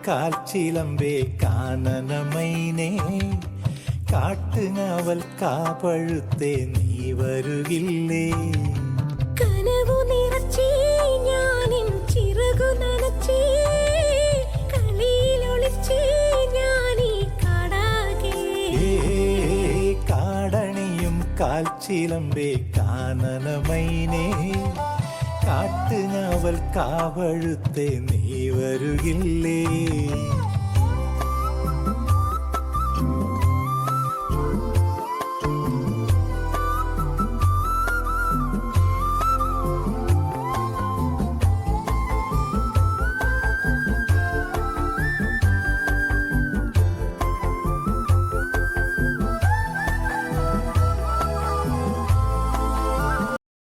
കാൽച്ചിലമ്പേ കാനനമൈനേ കാട്ടുങ്ങാവൽ കാപഴുത്തേ നീ വരുകില്ലേ കനവു നിറച്ചേ ഞാനിൻ ചിറകു നനച്ചേ കളിയിലൊളിച്ചേ ഞാനീ കാടാകെ കാടണിയും കാൽച്ചിലമ്പേ കാനനമൈനേ കാട്ടുങ്ങാവൽ കാവഴുത്തേ നീ വരുകില്ലേ